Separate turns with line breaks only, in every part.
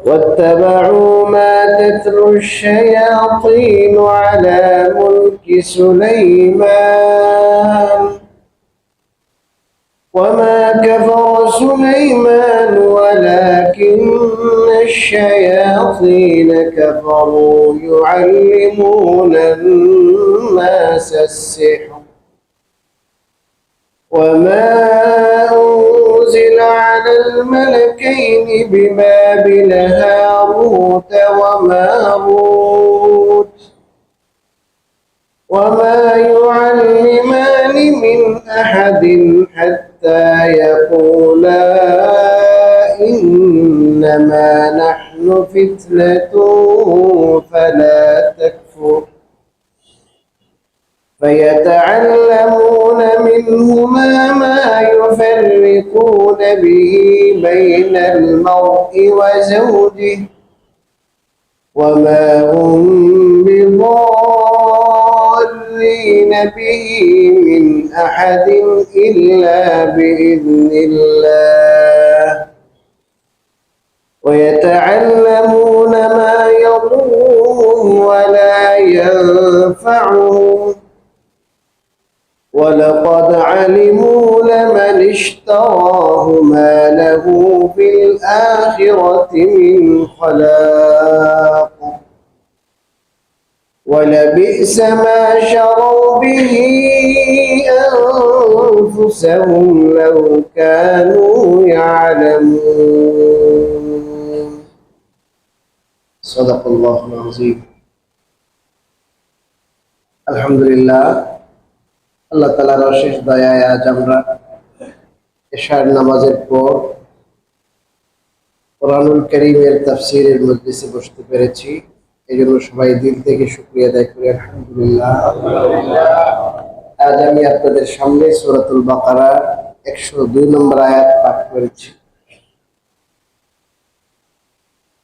واتبعوا ما تتلو الشياطين على ملك سليمان وما كفر سليمان ولكن الشياطين كفروا يعلمون الناس السحر وما أنزل على الملكين ببابل هاروت وماروت وما يعلمان من أحد حتى يقولا إنما نحن فتنة فلا تكفر فيتعلمون منهما ما يفرقون به بين المرء وزوجه وما هم بضارين به من أحد إلا بإذن الله ويتعلمون ما يضرهم ولا ينفعهم ولقد علموا لمن اشتراه ما له في الآخرة من خلاق ولبئس ما شروا به أنفسهم لو كانوا يعلمون صدق الله العظيم الحمد لله আল্লাহ তাআলার অশেষ দয়ায় আজ আমরা এশার নামাজের পর কোরআনুল কারীমের তাফসীরের মজলিসে বসতে পেরেছি। এজন্য সবাই দিল থেকে শুকরিয়া আদায় করি আলহামদুলিল্লাহ। আজ আমি আপনাদের সামনে সূরাতুল বাকারা 102 নম্বর আয়াত পাঠ করেছি।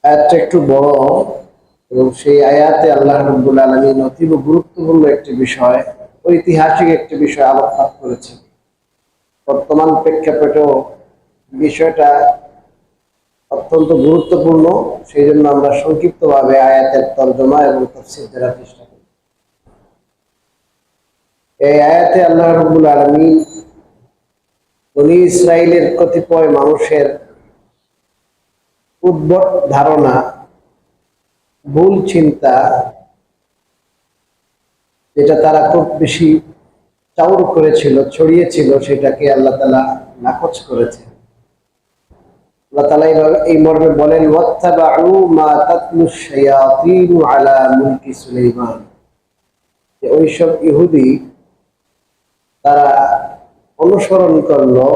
আয়াতটা একটু বড় এবং সেই আয়াতে আল্লাহ রাব্বুল আলামিন অতীব গুরুত্বপূর্ণ একটি বিষয়, ঐতিহাসিক একটি বিষয় আলোকপাত করেছেন। বর্তমান প্রেক্ষাপটেও বিষয়টা অত্যন্ত গুরুত্বপূর্ণ, সেই জন্য আমরা সংক্ষিপ্তভাবে আয়াতের তর্জমা এবং তাফসীর দেওয়ার চেষ্টা করি। এই আয়াতে আল্লাহ রাব্বুল আলামিন বনী ইসরাইলের কতিপয় মানুষের উদ্ভট ধারণা, ভুল চিন্তা, যেটা তারা খুব বেশি চাউর করেছিল, ছড়িয়েছিল, সেটাকে আল্লাহ তাআলা নাকচ করেছে। আল্লাহ তাআলা এই মর্মে বলেন, ওয়াত্তাবাউ মা তাতলুশ শায়াতিনু আলা মুলকি সুলাইমান, যে ওইসব ইহুদি তারা অনুসরণ করলো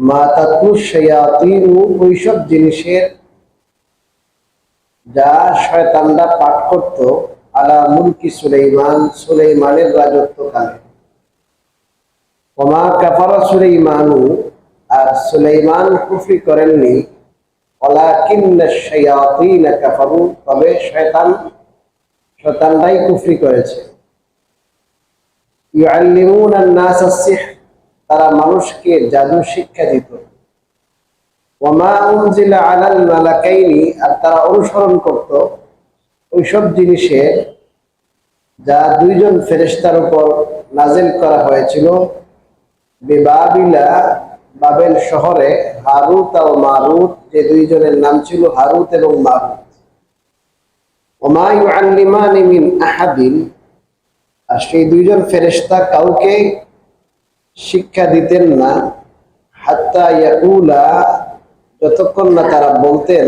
মা তাতলুশ শায়াতিনু, ওইসব জিনিসের যা শয়তানরা পাঠ করত আলা মুলকি সুলাইমান, সুলাইমানের রাজত্বকালে। ওমা কাফারা সুলাইমানু, আর সুলাইমান কুফরি করেননি, ওয়ালাকিন্নাশ শায়াতিনা কাফারু, তবে শয়তানরাই কুফরি করেছে। ইউআল্লিমুনান নাস আস-সিহর, তারা মানুষকে জাদু শিক্ষা দিত। ওমা উনজিলা আলাল মালাকাইনি, আর তারা অনুসরণ করত ওইসব জিনিসের যা দুইজন ফেরেশতার উপর নাজিল করা হয়েছিল বিবাবিলা, বাবেল শহরে, হারুত ও মারুত, যে দুইজনের নাম ছিল হারুত এবং মারুত। ওমা ইউআল্লিমানি মিন আহাদিন, আর সেই দুইজন ফেরেশতা কাউকে শিক্ষা দিতেন না, হাত্তা ইয়াকুলা, যতক্ষণ না তারা বলতেন,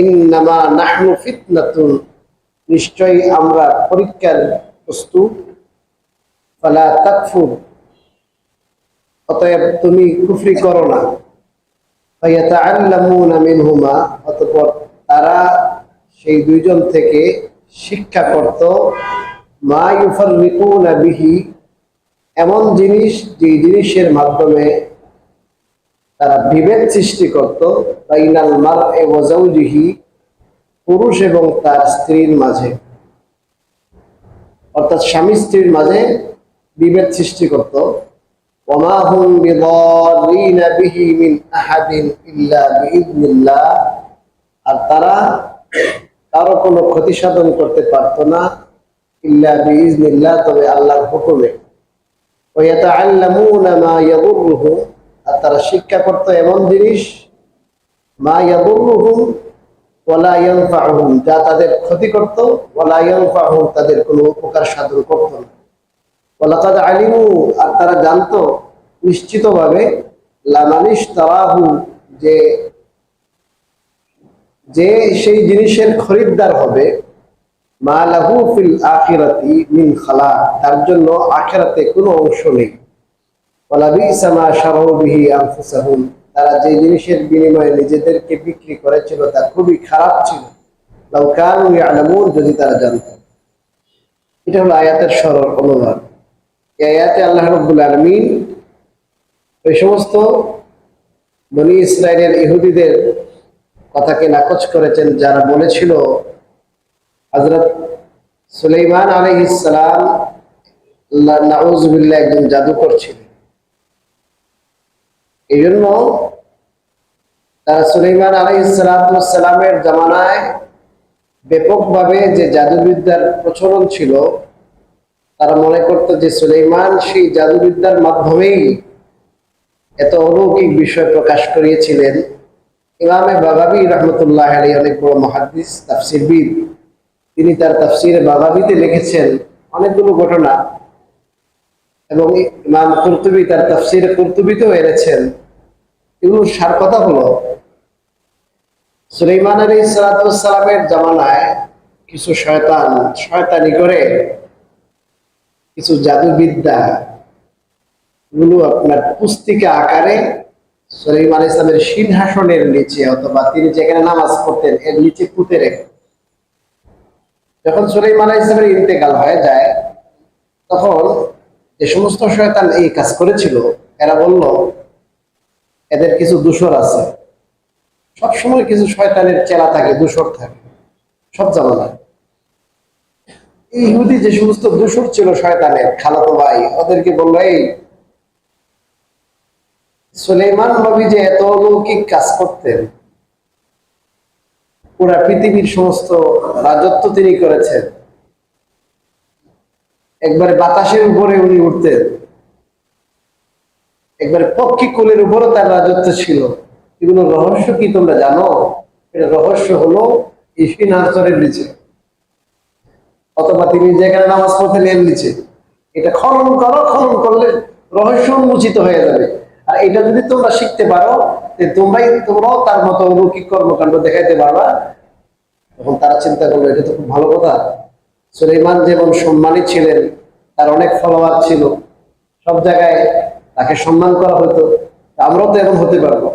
ইন্নামা নাহনু ফিতনাতুন, নিশ্চয়ই আমরা পরীক্ষার বস্তু, ফালা তাকফুর, অতএব তুমি কুফরি করো না। ফায়াতাআল্লামুনা মিনহুমা, অতঃপর তারা সেই দুইজন থেকে শিক্ষা করত, মা ইউফাররিকুনা বিহি, এমন জিনিস যে জিনিসের মাধ্যমে তারা বিভেদ সৃষ্টি করত, বাইনাল মারই ওয়া যাওজিহি, পুরুষ এবং তার স্ত্রীর মাঝে, অর্থাৎ স্বামী স্ত্রীর মাঝে বিভেদ সৃষ্টি করত। ওমা হুম বিদাররিনা বিহি মিন আহাদিন ইল্লা বিইذনিল্লাহ, আর তারা কারো কোনো ক্ষতি সাধন করতে পারত না ইল্লা বিইজনিল্লাহ, তবে আল্লাহর হুকুমে। ওয়া ইয়াতাআল্লামুনা মা ইয়াদুররুহুম, আর তারা শিক্ষা করত এমন জিনিস মা ইয়াদুররুহুম ওয়ালা ইয়ানফাউহুম, যা তাদের ক্ষতি করত, ওয়ালা ইয়ানফাউহুম, তাদের কোনো উপকার সাধন করত না। ওয়ালাকাদ আলিমু, আর তারা জানতো নিশ্চিতভাবে, লামানিশ তারাহু, যে যে সেই জিনিসের খরিদ্দার হবে, মা লাহু ফিল আখিরাতি মিন খালাক, তার জন্য আখিরাতে কোনো অংশ নেই। ওয়ালা বিসা মা শারাউ বিহি আনফুসাহুম, তারা যে জিনিসের বিনিময়ে নিজেদেরকে বিক্রি করেছিল তা খুবই খারাপ ছিল। লাউ কানু ইয়ালামুন, যদি তারা জানত। এটা হলো আয়াতের সরল অনুবাদ। এই আয়াতে আল্লাহ রাব্বুল আলামিন ওই সমস্ত বনী ইসরায়েলের ইহুদিদের কথাকে নাকচ করেছেন, যারা বলেছিল হযরত সুলাইমান আলাইহিস সালাম নাউযুবিল্লাহ একজন জাদুকর ছিলেন। এই জন্য তারা সুলাইমান আলাইহিস সালামের জামানায় ব্যাপকভাবে যে জাদুবিদ্যার প্রচলন ছিল, তারা মনে করত যে সুলাইমান সেই জাদুবিদ্যার মাধ্যমেই এত অলৌকিক বিষয় প্রকাশ করিয়েছিলেন। ইমামে বাগাবী রহমতুল্লাহ আলাইহি, অনেক বড় মুহাদ্দিস তাফসীরবিদ, তিনি তার তাফসীরে বাগাবীতে লিখেছেন অনেকগুলো ঘটনা, এবং ইমাম কুরতুবী তার তাফসীরে কুরতুবীতেও এনেছেন। এগুলোর সার কথা হলো, সুলাইমান আলাইহিস সালামের জামানায় কিছু শয়তানি করে কিছু জাদুবিদ্যা গুলো আপনার পুস্তিকা আকারে সুলাইমান আলাইহিস সালামের সিংহাসনের নিচে অথবা তিনি যেখানে নামাজ পড়তেন এর নিচে পুঁতে রেখে, যখন সুলাইমান আলাইহিস সালামের ইন্তেকাল হয়ে যায়, তখন যে সমস্ত শয়তান এই কাজ করেছিল, এরা বলল এদের কিছু দূষর আছে। সবসময় কিছু শয়তানের চেলা থাকে, দূষর থাকে সব জামানায়। এই ইহুদি যে সমস্ত দূষর ছিল শয়তানের খালাতো ভাই, ওদেরকে বললো, এই সুলাইমান নবী যে এত অলৌকিক কাজ করতেন, পুরা পৃথিবীর সমস্ত রাজত্ব তিনি করেছেন, একবারে বাতাসের উপরে উনি উঠতেন, একবারে পক্ষী কুলের উপরও তার রাজত্ব ছিল। এগুলো রহস্য কি তোমরা জানো? এটা রহস্য হলো এই সিংহাসনের নিচে, অথবা তিনি যেখানে নামাজ পড়তেন এর নিচে। এটা খনন করো, খনন করলে রহস্য উন্মোচিত হয়ে যাবে। আর এটা যদি তোমরা শিখতে পারো, তোমরাও তার মতো অলৌকিক কর্মকাণ্ড দেখাইতে পারবা। তখন তারা চিন্তা করলো, এটা তো খুব ভালো কথা। সুলাইমান যেমন সম্মানী ছিলেন, তার অনেক ফলোয়ার ছিল, সব জায়গায় তাকে সম্মান করা হতো, আমরাও তো এমন হতে পারবো।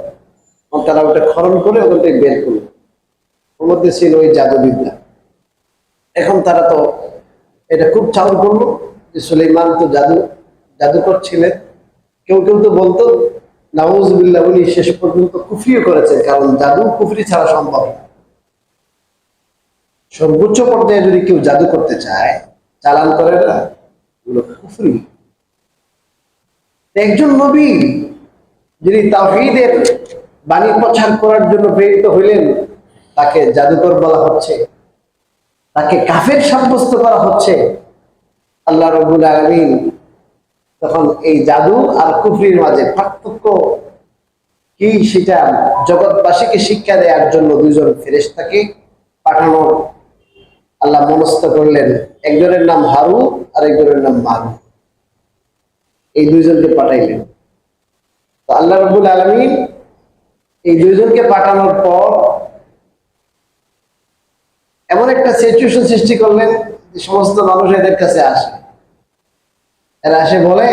তারা ওটা খনন করে ওখান থেকে বের করলো, ওর মধ্যে ছিল ওই জাদুবিদ্যা। এখন তারা তো এটা খুব চাউর করলো যে সুলাইমান তো জাদুকর ছিলেন। কেউ কেউ তো বলতো নাউজুবিল্লাহ, উনি শেষ পর্যন্ত কুফরিও করেছেন, কারণ জাদু কুফরি ছাড়া সম্ভব না। সর্বোচ্চ পর্যায়ে যদি কেউ জাদু করতে চায়, চালান করে না, এগুলো কুফরি। একজন নবী যিনি তাওহীদের বাণী প্রচার করার জন্য প্রেরিত হইলেন, তাকে জাদুকর বলা হচ্ছে, তাকে কাফের সাব্যস্ত করা হচ্ছে। আল্লাহ রাব্বুল আলামিন তখন এই জাদু আর কুফরির মাঝে পার্থক্য কি সেটা জগৎবাসীকে শিক্ষা দেওয়ার জন্য দুইজন ফেরেশতাকে পাঠানোর আল্লাহ মনস্থ করলেন। একজনের নাম হারু আর একজনের নাম মারু, এই দুইজনকে পাঠাইলেন। তো আল্লাহ রাব্বুল আলামিন এই দুইজনকে পাঠানোর পর এমন একটা সিচুয়েশন সৃষ্টি করলেন যে সমস্ত মানুষ এদের কাছে আসে। এরা আসে বলে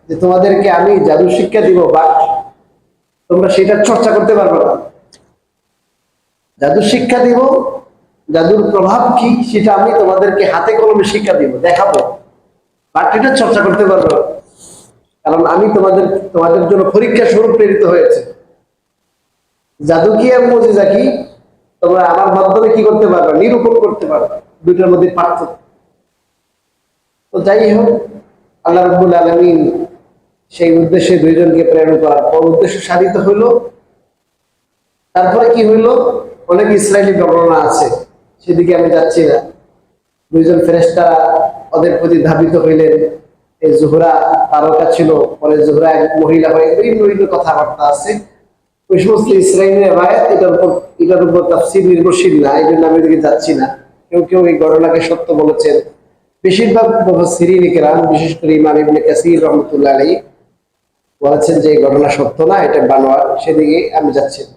যে তোমাদেরকে আমি জাদু শিক্ষা দিব, বাট তোমরা সেটা চর্চা করতে পারবে না। জাদু শিক্ষা দিব, জাদুর প্রভাব কি সেটা আমি তোমাদেরকে হাতে কলমে শিক্ষা দিব, দেখাবো, বাট এটা চর্চা করতে পারবে না, কারণ আমি তোমাদের জন্য পরীক্ষা স্বরূপ প্রেরিত হয়েছে। জাদু কি আর মুজিজা কি তোমরা আমার মাধ্যমে কি করতে পারবে, নিরূপণ করতে পারবে। দুইটার মধ্যে পার্থক্য। তো যাই হোক, আল্লাহ রাব্বুল আলামিন সেই উদ্দেশ্যে দুইজনকে প্রেরণ করার পর উদ্দেশ্য সাধিত হইল। তারপরে কি হইল, অনেক ইসরায়েলি বর্ণনা আছে, সেদিকে আমি যাচ্ছি না। দুইজন ফেরেশতা ওদের প্রতি ধাবিত হইলেন। এই জোহরা তারকা ছিল, পরে জোহরা এক মহিলা হয়ে, বিভিন্ন কথাবার্তা আছে। ওই সমস্ত ইসরায়েলের রায় এটার উপর তাফসীর নির্ভরশীল না, এই জন্য আমি এদিকে যাচ্ছি না। কেউ কেউ এই ঘটনাকে সত্য বলেছেন, বেশিরভাগ মুফাসসিরিন কিরাম, বিশেষ করে ইমাম ইবনে কাসীর রাহমাতুল্লাহ আলাইহি বলেছেন যে এই ঘটনা সত্য না, এটা বানোয়াট। সেদিকে আমি যাচ্ছি না।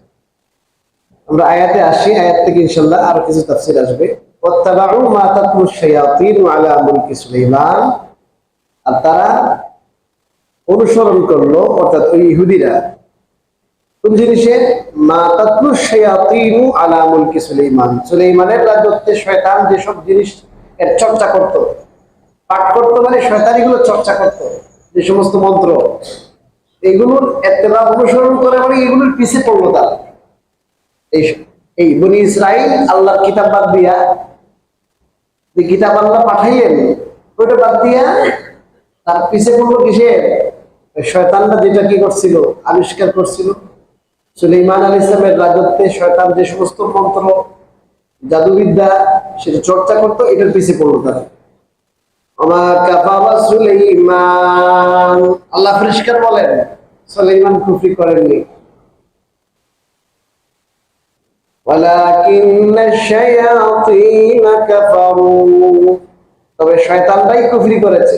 আমরা আয়াতে আসি, আয়াত থেকে ইনশাআল্লাহ আরো কিছু তাফসীর আসবে। ওয়াত্তাবাউ মা তাতলু শায়াতিন আলা মুলকি সুলাইমান, আর তারা অনুসরণ করলো, অর্থাৎ ওই ইহুদিরা কোন জিনিসের? মা তাতলু শায়াতিন আলা মুলকি সুলাইমান, সুলাইমানের রাজত্বে শয়তান যেসব জিনিস এর চর্চা করত, পাঠ করতো, মানে শয়তানিগুলো চর্চা করত, যে সমস্ত মন্ত্র, এগুলোর ইত্তেবা অনুসরণ করে, মানে এগুলোর পিছে পড়লো তারা। এই এই বনি ইসরাইল আল্লাহর কিতাব বাদ দিয়া, যে কিতাব আল্লাহ পাঠাইলেন ওইটা বাদ দিয়া তার পিছে পড়লো কিসের? শয়তানরা যেটা কি করছিল, আবিষ্কার করছিল। সুলাইমান আলাইহিস সালামের রাজত্বে শয়তান যে সমস্ত মন্ত্র, জাদুবিদ্যা সেটা চর্চা করতো, এটার পিছে পড়লো তারা। ওমা কাফারা সুলাইমান, আল্লাহ পরিষ্কার বলেন সুলাইমান কুফরি করেননি। ওয়ালাকিন্না শায়াতিন কাফারু, তবে শয়তানরাই কুফরি করেছে।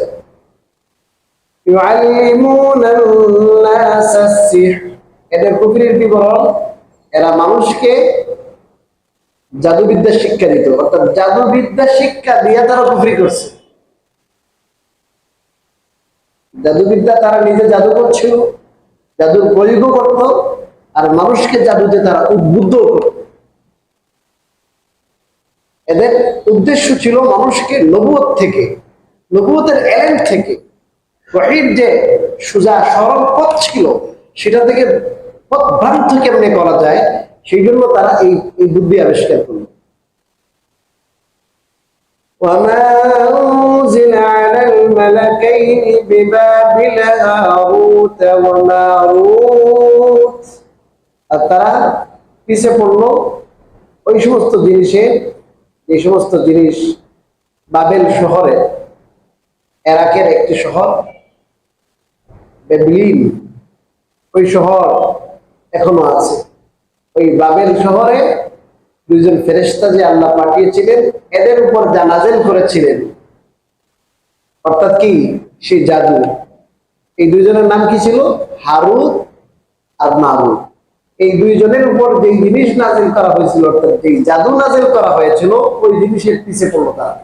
ইউআল্লিমুনান নাস আস-সিহর, এদের কুফরির বিবরণ, এরা মানুষকে জাদুবিদ্যা শিক্ষা দিত, অর্থাৎ জাদুবিদ্যা শিক্ষা দিয়ে তারা কুফরি করছে। জাদুবিদ্যা তারা নিজে জাদু করছিল, জাদুর প্রয়োগও করত, আর মানুষকে জাদুতে তারা উদ্বুদ্ধ করত। এদের উদ্দেশ্য ছিল মানুষকে নবুয়ত থেকে, নবুয়তের এলেম থেকে, ওহীর যে সোজা সরল পথ ছিল সেটা থেকে পথভ্রান্ত কেমনে করা যায়, সেই জন্য তারা এই বুদ্ধি আবিষ্কার করল। وما أنزل على الملكين ببابل هاروت وماروت, আর তারা পিছে পড়লো ওই সমস্ত জিনিসের, যে সমস্ত জিনিস বাবেল শহরে, ইরাকের একটি শহর বেবিলিন, ওই শহর এখনো আছে। ওই বাবেল শহরে দুইজন ফেরেশতা যে আল্লাহ পাঠিয়েছিলেন, এদের উপর যা নাযিল করেছিলেন, অর্থাৎ কি সেই জাদু, এই দুইজনের নাম কি ছিল? হারুত আর মারুত। এই দুইজনের উপর যে জিনিস নাযিল করা হয়েছিল, অর্থাৎ যে জাদু নাযিল করা হয়েছিল, ওই জিনিসের পিছে পড়লো তারা।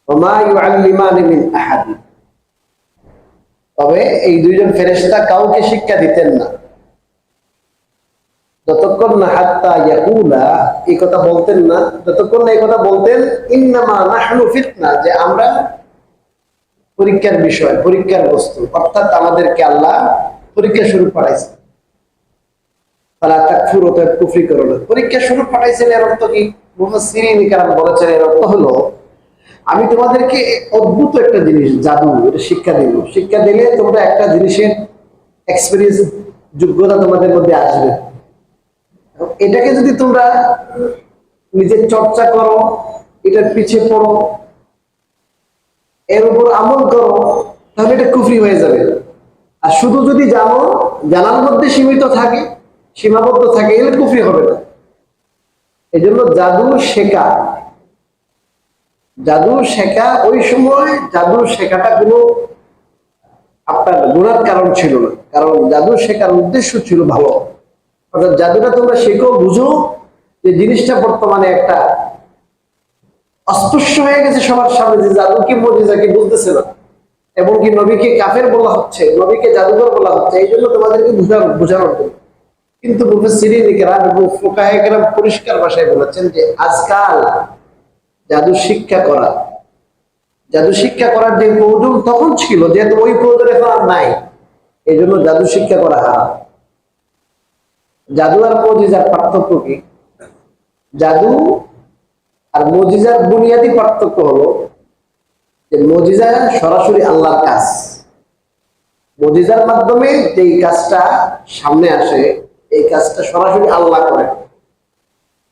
ওমা ইউআল্লিমানি মিন আহাদ, তবে এই দুইজন ফেরেশতা কাউকে শিক্ষা দিতেন না, যতক্ষণ না হাত্তা ইয়াকুলা, এই কথা বলতেন না, যতক্ষণ না এই কথা বলতেন ইন্নামা নাহনু ফিতনা, যে আমরা পরীক্ষার বিষয়, পরীক্ষার বস্তু, অর্থাৎ আমাদেরকে আল্লাহ পরীক্ষা শুরু পাঠাইছেন। ফালা তাকফুর, অতএব কুফরি করো না। পরীক্ষা শুরু পাঠাইছেন এর অর্থ কি? মুফাসসিরিন কিরাম বলেছেন এর অর্থ হলো, আমি তোমাদেরকে অদ্ভুত একটা জিনিস জাদু, এটা শিক্ষা দিব। শিক্ষা দিলে তোমরা একটা জিনিসের এক্সপেরিয়েন্স, যোগ্যতা তোমাদের মধ্যে আসবে। এটাকে যদি তোমরা নিজের চর্চা করো, এটার পিছে পড়ো, এর উপর আমল করো, তাহলে এটা কুফরি হয়ে যাবে। আর শুধু যদি জানো, জানার মধ্যে সীমিত থাকে, সীমাবদ্ধ থাকে, এগুলো কুফরি হবে না। এই জন্য জাদু শেখা, জাদু শেখা, ওই সময় জাদু শেখাটা কোনো আপনার গুনার কারণ ছিল না, কারণ জাদু শেখার উদ্দেশ্য ছিল ভালো। অর্থাৎ জাদুটা তোমরা শেখো, বুঝো যে জিনিসটা বর্তমানে একটা অস্পষ্ট হয়ে গেছে সবার সামনে, যে জাদু কি মুজিজা কি বুঝতেছে না, এবং কি নবীকে কাফের বলা হচ্ছে, নবীকে জাদুঘর বলা হচ্ছে, এই জন্য তোমাদেরকে বোঝানোর জন্য। কিন্তু মুফাসসিরিন কিরাম এবং ফুকাহে কিরাম পরিষ্কার ভাষায় বলেছেন যে আজকাল জাদু শিক্ষা করা, জাদু শিক্ষা করার যে প্রয়োজন তখন ছিল, যেহেতু ওই প্রয়োজন এখন আর নাই, এই জন্য জাদু শিক্ষা করা হারাম। জাদু আর মুজিজার পার্থক্য কি? জাদু আর মুজিজার বুনিয়াদী পার্থক্য হলো যে মুজিজা সরাসরি আল্লাহর কাজ, মুজিজার মাধ্যমে যেই কাজটা সামনে আসে এই কাজটা সরাসরি আল্লাহ করেন।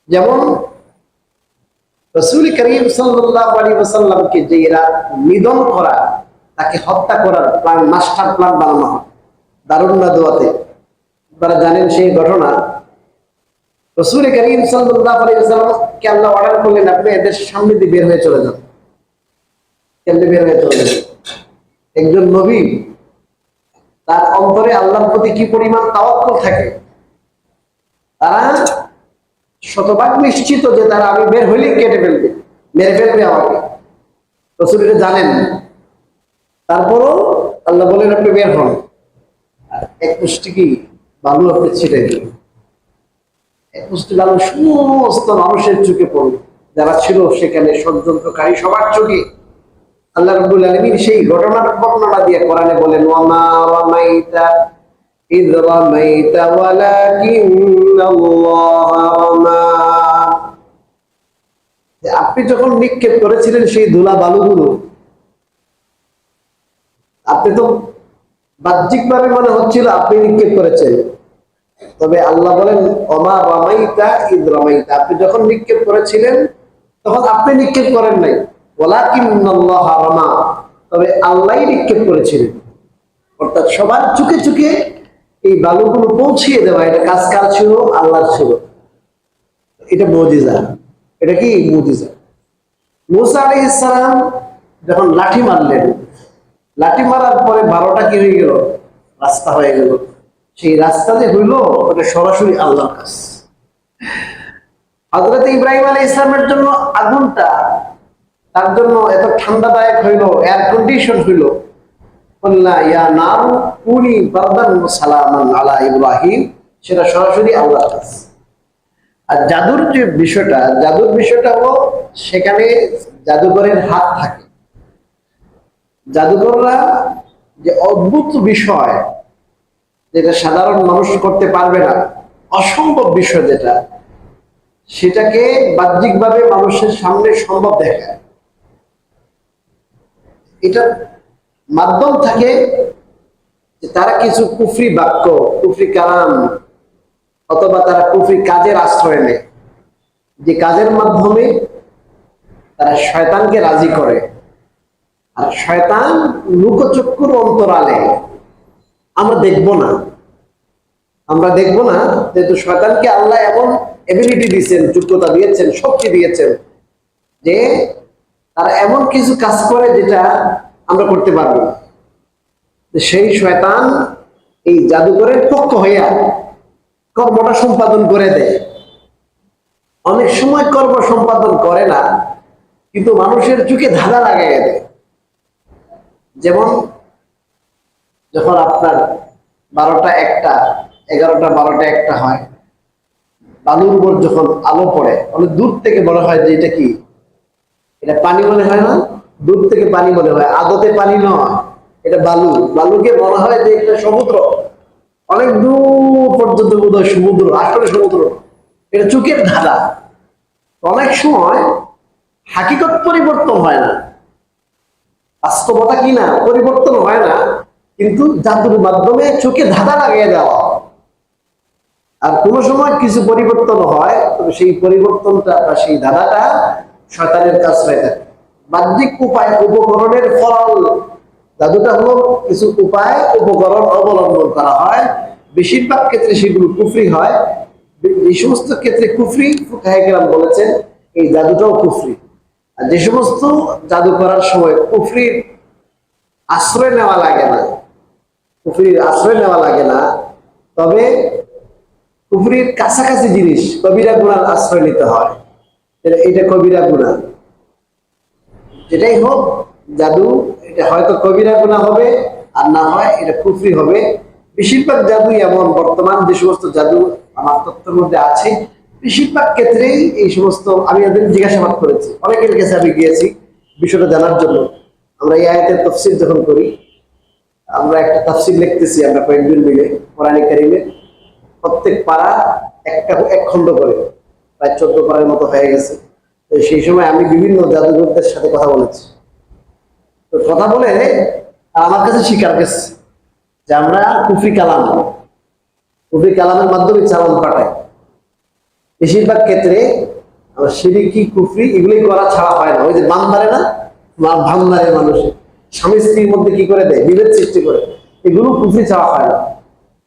যেমন রাসূল করিম সাল্লাল্লাহু আলাইহি ওয়াসাল্লামকে যে এরা নিধন করা, তাকে হত্যা করার প্ল্যান, মাস্টার প্ল্যান বানানো হয় দারুন নাদওয়াতে। আপনারা জানেন সেই ঘটনা। রাসূল করিম সাল্লাল্লাহু আলাইহি ওয়াসাল্লামকে আল্লাহ অর্ডার করলেন, আপনি এদের সামনে দিয়ে বের হয়ে চলে যান। কেমনে বের হয়ে চলে যান? একজন নবী, তার অন্তরে আল্লাহর প্রতি কি পরিমাণ তাওয়াক্কুল থাকে, তারা শতভাগ নিশ্চিত যে তারা আমি বের হইলে কেটে ফেলবে, মেরে ফেলবে আমাকে। রাসূল এটা জানেন, তারপরও আল্লাহ বলেন আপনি বের হন। এক মুষ্টি কি বালু আপনি ছিটে দিলেন, এক মুষ্টি বালু সমস্ত মানুষের চোখে পড়ল, যারা ছিল সেখানে ষড়যন্ত্রকারী সবার চোখে। আল্লাহ রাব্বুল আলামিন সেই ঘটনার বর্ণনা দিয়ে কোরআনে বলেন, ওয়ামা রামাইতা ইয রামাইতা ওয়ালাকিন্নাল্লাহ রামা। আপনি যখন নিক্ষেপ করেছিলেন সেই ধুলা বালুগুলো, আপনি তো বাহ্যিকভাবে মনে হচ্ছিল আপনি নিক্ষেপ করেছেন, তবে আল্লাহ বলেন ওমা রামাইতা ইয রামাইতা, আপনি যখন নিক্ষেপ করেছিলেন তখন আপনি নিক্ষেপ করেন নাই, ওয়ালাকিন্নাল্লাহ রামা, তবে আল্লাহই নিক্ষেপ করেছিলেন। অর্থাৎ সবার চুকে চুকে এই বালুগুলো পৌঁছিয়ে দেওয়া, এটা কাজ কার ছিল? আল্লাহর ছিল। এটা মুজিজা। এটা কি মুজিজা? মুসা আলাইহিস সালাম যখন লাঠি মারলেন, লাঠি মারার পরে 12টা কি হয়ে গেল? রাস্তা হয়ে গেল। সেই রাস্তা যে হইল ওটা সরাসরি আল্লাহর কাজ। হযরত ইব্রাহিম আলাইহিস সালামের জন্য আগুনটা তার জন্য এত ঠান্ডাদায়ক হইল, এয়ার কন্ডিশন হইল, কুল্লা ইয়া নারু কুনি বারদান ওয়া সালামান আলা ইব্রাহিম, সেটা সরাসরি আল্লাহর কাজ। আর জাদুর যে বিষয়টা, জাদুর বিষয়টা হলো সেখানে জাদুকরের হাত থাকে। জাদুকররা যে অদ্ভুত বিষয়, যেটা সাধারণ মানুষ করতে পারবে না, অসম্ভব বিষয় যেটা, সেটাকে বাহ্যিকভাবে মানুষের সামনে সম্ভব দেখায়। এটার মাধ্যম থাকে যে তারা কিছু কুফরি বাক্য, কুফরি কালাম, অথবা তারা কুফরি কাজের আশ্রয় নেয়, যে কাজের মাধ্যমে তারা শয়তানকে রাজি করে। আর শয়তান লুকোচক্ষুর অন্তরালে আমরা দেখব না, আমরা দেখব না, যেহেতু শয়তানকে আল্লাহ এমন এবিলিটি দিয়েছেন, যোগ্যতা দিয়েছেন, শক্তি দিয়েছেন, যে তারা এমন কিছু কাজ করে যেটা আমরা করতে পারবো না। সেই শয়তান এই জাদুকরের পক্ষ হইয়া কর্মটা সম্পাদন করে দেয়। অনেক সময় কর্ম সম্পাদন করে না, কিন্তু মানুষের চোখে ধাঁধা লাগাইয়া দেয়। যেমন যখন আপনার 12টা 1টা 11টা 12টা 1টা হয়, বালুর উপর যখন আলো পড়ে, অনেক দূর থেকে মনে হয় যে এটা কি, এটা পানি মনে হয় না? দূর থেকে পানি মনে হয়, আদতে পানি নয়, এটা বালু। বালুকে মনে হয় যে এটা সমুদ্র, অনেক দূর পর্যন্ত বোধহয় সমুদ্র, আসলে সমুদ্র। এটা চোখের ধাঁধা। অনেক সময় হাকিকত পরিবর্তন হয় না, বাস্তবতা কি না পরিবর্তন হয় না, কিন্তু জাদুর মাধ্যমে চোখে ধাঁধা লাগিয়ে দেওয়া। আর কোনো সময় কিছু পরিবর্তন হয়, তবে সেই পরিবর্তনটা বা সেই ধাঁধাটা শয়তানের কাজ হয়ে থাকে। বাহ্যিক উপায় উপকরণের ফল, জাদুটা হলো কিছু উপায় উপকরণ অবলম্বন করা হয়, বেশিরভাগ ক্ষেত্রে সেগুলো কুফরি হয়। এই সমস্ত ক্ষেত্রে কুফরি ফুকাহে কেরাম বলেছেন এই জাদুটাও কুফরি। আর যে সমস্ত জাদু করার সময় কুফরির আশ্রয় নেওয়া লাগে না, কুফরির আশ্রয় নেওয়া লাগে না, তবে কুফরির কাছাকাছি জিনিস, কবিরা গুনার আশ্রয় নিতে হয়। এটা কবিরা গুনাহ, যেটাই হোক জাদু, এটা হয়তো কবিরা গুনাহ হবে, আর না হয় এটা কুফরি হবে। বেশিরভাগ জাদুই এমন, বর্তমান যে সমস্ত জাদু আমার তথ্যের মধ্যে আছে, বেশিরভাগ ক্ষেত্রেই এই সমস্ত, আমি এদের জিজ্ঞাসাবাদ করেছি, অনেকের কাছে আমি গিয়েছি বিষয়টা জানার জন্য। আমরা এই আয়াতের তাফসীর যখন করি, আমরা একটা তাফসীর লিখতেছি, আমরা কয়েকজন মিলে কোরআন কারীমের, প্রত্যেক পারা এক খণ্ড করে, প্রায় 14 পারার মতো হয়ে গেছে। তো সেই সময় আমি বিভিন্ন জাদুঘরদের সাথে কথা বলেছি। তো কথা বলে আমার কাছে স্বীকার করছে যে আমরা কুফরি কালাম, কুফরি কালামের মাধ্যমে চালান পাঠায়। বেশিরভাগ ক্ষেত্রে শিরকি কুফরি এগুলোই করা ছাড়া হয় না। ওই যে বান্দারে না, ভান্দারে মানুষ স্বামী স্ত্রীর মধ্যে কি করে দেয়, বিভেদ সৃষ্টি করে, এগুলো কুফরি ছাড়া হয় না।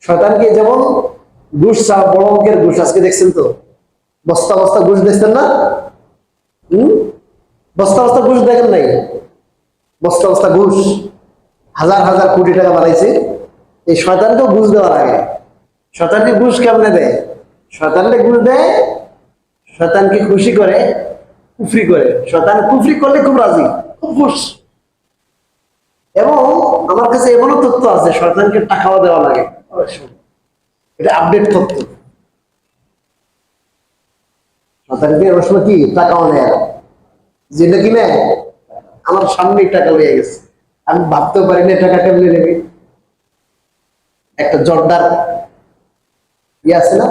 শয়তানকে যেমন ঘুষ ছাড়া, বড় অঙ্কের ঘুষ আজকে দেখছেন তো, বস্তা বস্তা ঘুষ দেখছেন না? বস্তা বস্তা ঘুষ দেখেন নাই? বস্তা বস্তা ঘুষ, হাজার হাজার কোটি টাকা বানাইছে এই শয়তানকেও ঘুষ দেওয়ার আগে। শয়তানকে ঘুষ কেমনে দেয়? শয়তানকে ঘুষ দেয়, শয়তানকে খুশি করে কুফরি করে। শয়তান কুফরি করলে খুব রাজি, খুব খুশ। এবং আমার কাছে এমনও তথ্য আছে শয়তানকে টাকাও দেওয়া লাগে, এটা আপডেট তথ্য। শয়তানকে ওর সময় কি টাকাও নেয়, যেটা কিনে আমার সামনেই টাকা লেগে গেছে, আমি ভাবতেও পারি না টাকা কেমনে নেবে। একটা জর্দার ইয়ে আছে না,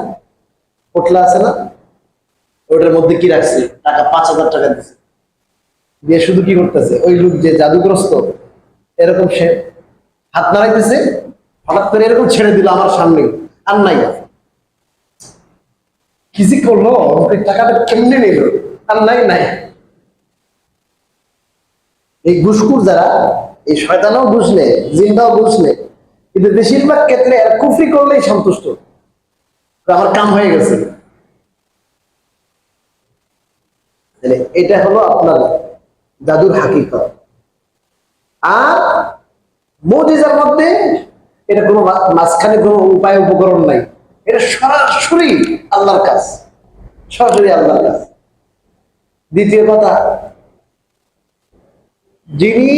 পোটলা আছে না, ওটার মধ্যে কি রাখছে টাকা, 5,000 টাকা দিচ্ছে, দিয়ে শুধু কি করতেছে, ওই লোক যে জাদুগ্রস্ত এরকম সে হাত নাড়াইতেছে, হঠাৎ করে এরকম ছেড়ে দিল আমার সামনে, আর নাই। কি যে করলো, টাকাটা কেমনে নিল, আর নাই নাই। এই ঘুষখোর যারা, এই শয়তানও ঘুষ নেয়, জিন্দাও ঘুষ নেয়, কিন্তু বেশিরভাগ ক্ষেত্রে কুফরি করলেই সন্তুষ্ট, আমার কাম হয়ে গেছে। এটা হলো আপনার জাদুর হাকিকত। আর মুজিজার মধ্যে এটা কোনো মাঝখানে কোনো উপায় উপকরণ নাই, এটা সরাসরি আল্লাহর কাজ, সরাসরি আল্লাহর কাজ। দ্বিতীয় কথা, যিনি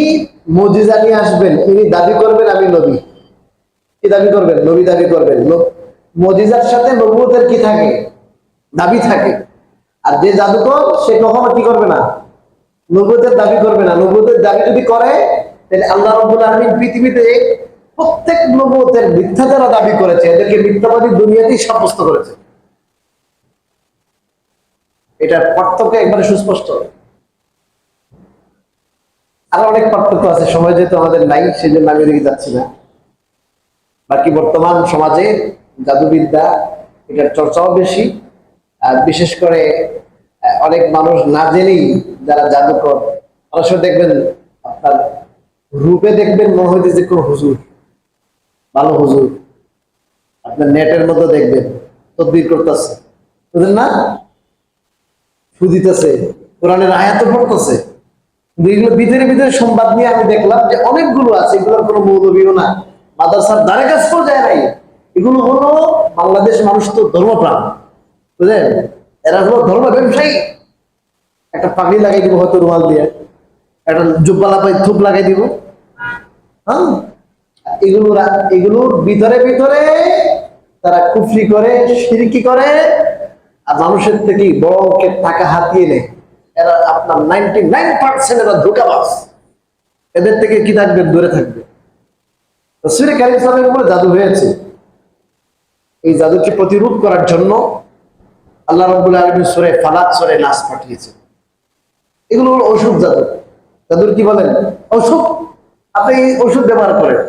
মুজিজা নিয়ে আসবেন তিনি দাবি করবেন আমি নবী। কি দাবি করবেন? নবী দাবি করবেন। মুজিজার সাথে নবুয়তের কি থাকে? দাবি থাকে। আর যে জাদুকর সে কখনো কি করবে না, নবুয়তের দাবি করবে না। নবুয়তের দাবি যদি করে তাহলে আল্লাহ রাব্বুল আলামিন পৃথিবীতে প্রত্যেক নবুয়তের মিথ্যা যারা দাবি করেছে এদেরকে মিথ্যাবাদী দুনিয়াতেই সাব্যস্ত করেছে। এটার পার্থক্য একবারে সুস্পষ্ট। আরো অনেক পার্থক্য আছে, সময় যেহেতু আমাদের নাই সেই জন্য আমি এদিকে যাচ্ছি না। বাকি বর্তমান সমাজে জাদুবিদ্যা এটার চর্চাও বেশি, আর বিশেষ করে অনেক মানুষ না জেনেই যারা জাদুকর, অনেক সময় দেখবেন আপনার রূপে দেখবেন মনে হইতে যে কোন হুজুর, ভালো হুজুর, আপনার নেটের মধ্যে দেখবেন তদবির করতেছে, বুঝলেন না, ফুদিতেছে, কোরআনের আয়াত পড়তেছে। এগুলো ভিতরে ভিতরে সংবাদ নিয়ে আমি দেখলাম যে অনেকগুলো আছে, এগুলোর কোনো মৌলবীও না, মাদ্রাসার দ্বারে কাজ করে যায় নাই। এগুলো হলো বাংলাদেশ মানুষ তো ধর্মপ্রাণ, বুঝলেন, এরা হলো ধর্ম ব্যবসায়ী। একটা পাগড়ি লাগাই দিব হয়তো রুমাল দিয়ে, একটা জুব্বা লাগাই থুপ লাগাই দিব, হ্যাঁ। এগুলোর ভিতরে ভিতরে তারা কুফরি করে, শিরকি করে, আর মানুষের থেকে বড় অঙ্কের টাকা হাতিয়ে নেয়। এরা আপনার 99% এরা ধোঁকাবাজ। এদের থেকে কি থাকবে? দূরে থাকবে। রাসূল কারীম সাল্লাল্লাহু আলাইহি ওয়াসাল্লামের উপরে জাদু হয়েছে, এই জাদুকে প্রতিরোধ করার জন্য আল্লাহ রাব্বুল আলামিন সূরা ফালাক, সূরা নাস পাঠিয়েছেন। এগুলো হলো ঔষধ জাদু। জাদুর কি বলেন? ঔষধ। আপনি ঔষধ ব্যবহার করেন।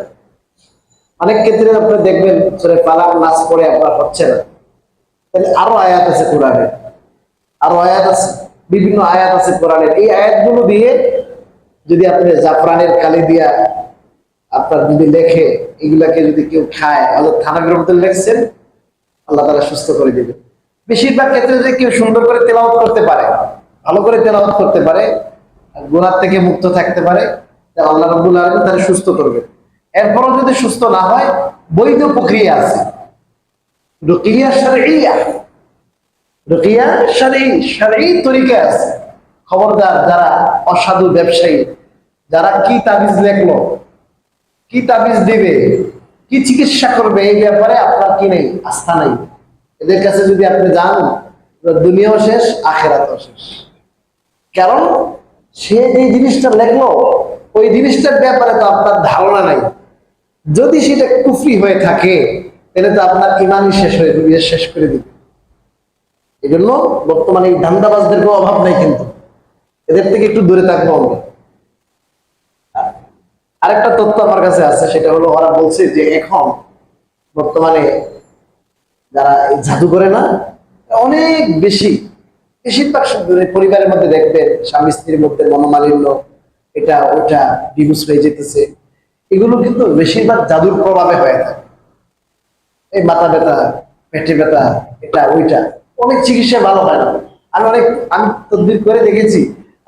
অনেক ক্ষেত্রে আপনি দেখবেন সূরা ফালাক নাস পড়ে আপনার হচ্ছে না, তাহলে আরো আয়াত আছে কোরআনে, আরো আয়াত আছে, বিভিন্ন আয়াত আছে কোরআনের। এই আয়াতগুলো দিয়ে যদি আপনি জাফরানের কালি দিয়া আপনার যদি লেখে, এগুলাকে যদি কেউ খায়, হয়তো থানা গ্রন্থে লেখছেন, আল্লাহ তাআলা সুস্থ করে দিবে। বেশিরভাগ ক্ষেত্রে যদি কেউ সুন্দর করে তেলাওয়াত করতে পারে, ভালো করে তেলাওয়াত করতে পারে, গুনাহ থেকে মুক্ত থাকতে পারে, তাহলে আল্লাহ রাব্বুল আলামিন তাকে সুস্থ করবে। এরপরও যদি সুস্থ না হয়, বৈধ প্রক্রিয়া আছে, রুকিয়া শারঈয়া, রুকিয়া শারঈ তরিকা আছে। খবরদার যারা অসাধু ব্যবসায়ী, যারা কি তাবিজ লেখলো, কি তাবিজ দিবে, কি চিকিৎসা করবে, এই ব্যাপারে আপনার কি নেই, আস্থা নেই, এদের কাছে যদি আপনি যান, দুনিয়াও শেষ, আখিরাতও শেষ। কারণ সে যে জিনিসটা লেখলো ওই জিনিসটার ব্যাপারে তো আপনার ধারণা নাই। যদি সেটা কুফরি হয়ে থাকে তাহলে তো আপনার ইমানই শেষ হয়ে যাবে, শেষ করে দিবে। এই জন্য বর্তমানে এই ধান্দাবাজদের কোনো অভাব নাই, কিন্তু এদের থেকে একটু দূরে থাকবো আমরা। আরেকটা তথ্য আমার কাছে আছে, সেটা হলো ওরা বলছে যে এখন বর্তমানে যারা এই জাদু করে না, অনেক বেশি, বেশিরভাগ পরিবারের মধ্যে দেখবেন স্বামী স্ত্রীর মধ্যে মনোমালিন্য, এটা ওটা, ডিভোর্স হয়ে যেতেছে। এগুলো কিন্তু বেশিরভাগ জাদুর প্রভাবে হয়ে থাকে। এই মাথা ব্যথা, পেটে ব্যথা, এটা ওইটা, অনেক চিকিৎসা ভালো হয় না। আমি তদবির করে দেখেছি,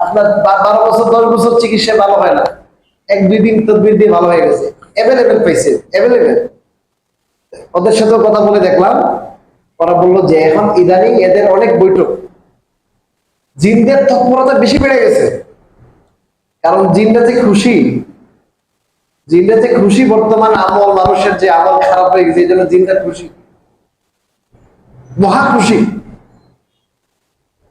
আপনার 12 বছর 10 বছর চিকিৎসা ভালো হয় না, 1-2 দিন তদবির দিয়ে ভালো হয়ে গেছে। অ্যাভেলেবেল পাইছে, অ্যাভেলেবেল। ওদের সাথেও কথা বলে দেখলাম, ওরা বললো যে এখন ইদানিং এদের অনেক বৈঠক, জিনদের তৎপরতা বেশি বেড়ে গেছে। কারণ জিনরা যে খুশি, জিনরা যে খুশি, বর্তমান আমল, মানুষের যে আমল খারাপ হয়ে গেছে, এই জন্য জিনরা খুশি, মহা খুশি।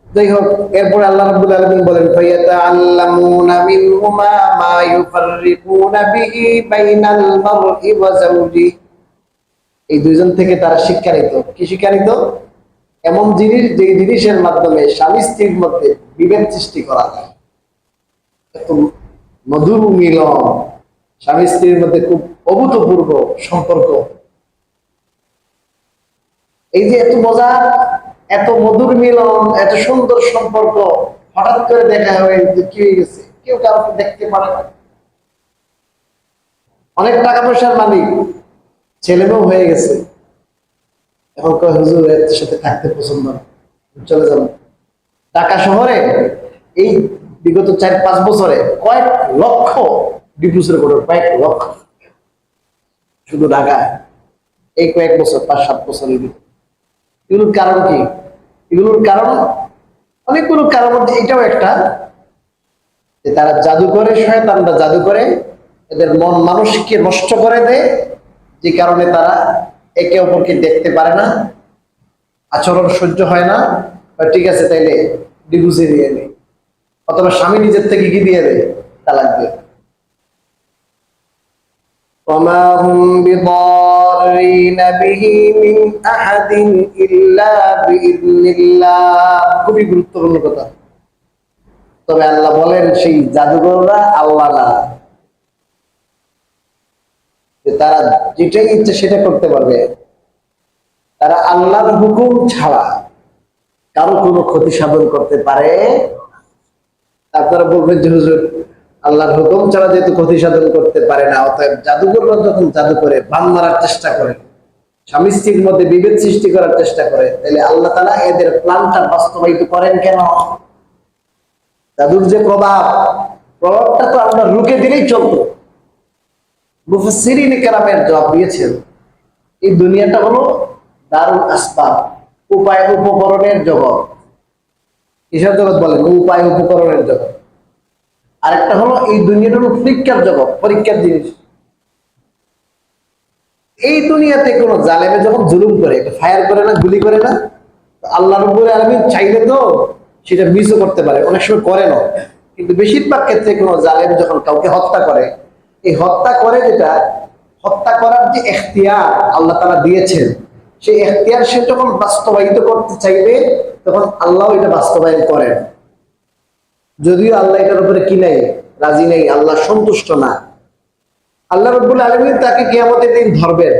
যাই হোক, এরপরে আল্লাহ রাব্বুল আলামিন বলেন, ফায়াতাআল্লামুনা মিনহুমা মা ইউফাররিকুনা বিহি বাইনাল মারই ওয়া যাওজি। এই দুইজন থেকে তারা শিক্ষা নিত। কি শিক্ষা নিত? এমন জিনিস, যে জিনিসের মাধ্যমে স্বামী স্ত্রীর মধ্যে বিভেদ সৃষ্টি করা যায়। এত মধুর মিলন, স্বামী স্ত্রীর মধ্যে খুব অভূতপূর্ব সম্পর্ক। এই যে এত মজা, এত মধুর মিলন, এত সুন্দর সম্পর্ক, হঠাৎ করে দেখা হয়ে কি হয়ে গেছে, কেউ কাউকে দেখতে পারে না। অনেক টাকা পয়সার মালিক, ছেলে মেয়েও হয়ে গেছে, এখন কয় হুজুর এর সাথে থাকতে পছন্দ না, চলে যাবো। ঢাকা শহরে এই বিগত 4-5 বছরে কয়েক লক্ষ ডিভোর্স রেকর্ড, কয়েক লক্ষ, শুধু ঢাকায় এই কয়েক বছর, 5-7 বছরের ভিতরে। এগুলোর কারণ কি? এগুলোর কারণ অনেকগুলো কারণ, এটাও একটা, যে তারা জাদু করে, শয়তানরা জাদু করে, এদের মন মানুষকে নষ্ট করে দেয়, যে কারণে তারা একে অপরকে দেখতে পারে না, আচরণ সহ্য হয় না। ঠিক আছে, তাইলে ডিভোর্সে দিয়ে নেই, অথবা স্বামী নিজের থেকে কি দিয়ে দেয়, তালাক দিয়ে। وما هم بضارين به من أحد إلا بإذن الله। খুবই গুরুত্বপূর্ণ কথা। তবে আল্লাহ বলেন, সেই জাদুঘররা আল্লাহ না, তারা যেটাই ইচ্ছে সেটা করতে পারবে। তারা আল্লাহর হুকুম ছাড়া কারো কোনো ক্ষতি সাধন করতে পারে। আপনারা বলবেন যে হুজুর, আল্লাহর হুকুম ছাড়া যেহেতু ক্ষতি সাধন করতে পারে না, অতএব জাদুঘররা যখন জাদু করে, বান মারার চেষ্টা করে, স্বামী স্ত্রীর মধ্যে বিভেদ সৃষ্টি করার চেষ্টা করে, তাহলে আল্লাহ তাআলা এদের প্ল্যানটা বাস্তবায়িত করেন কেন? জাদুর যে প্রভাবটা তো আমরা রুখে দিলেই চলতো। মুফাসসিরিনে কেরামের জবাব দিয়েছেন, এই দুনিয়াটা হলো দারুল আসবাব, উপায় উপকরণের জগৎ। কিসের জগৎ বলেন? উপায় উপকরণের জগৎ। আরেকটা হলো এই দুনিয়াটা হলো পরীক্ষার জগৎ, পরীক্ষার জিনিস। এই দুনিয়াতে কোনো জালেমে যখন জুলুম করে, ফায়ার করে না, গুলি করে না, আল্লাহ রাব্বুল আলামিন চাইলে তো সেটা মিসও করতে পারে, অনেক সময় করে না। কিন্তু বেশিরভাগ ক্ষেত্রে কোনো জালেম যখন কাউকে হত্যা করে, এই হত্যা করে, যেটা হত্যা করার যে এখতিয়ার আল্লাহ তাআলা দিয়েছেন, সেই এখতিয়ার সে যখন বাস্তবায়িত করতে চাইবে, তখন আল্লাহ এটা বাস্তবায়ন করেন। যদিও আল্লাহ এটার উপরে কি নাই, রাজি নেই, আল্লাহ সন্তুষ্ট না। আল্লাহ রাব্বুল আলামিন তাকে কিয়ামতের দিন ধরবেন।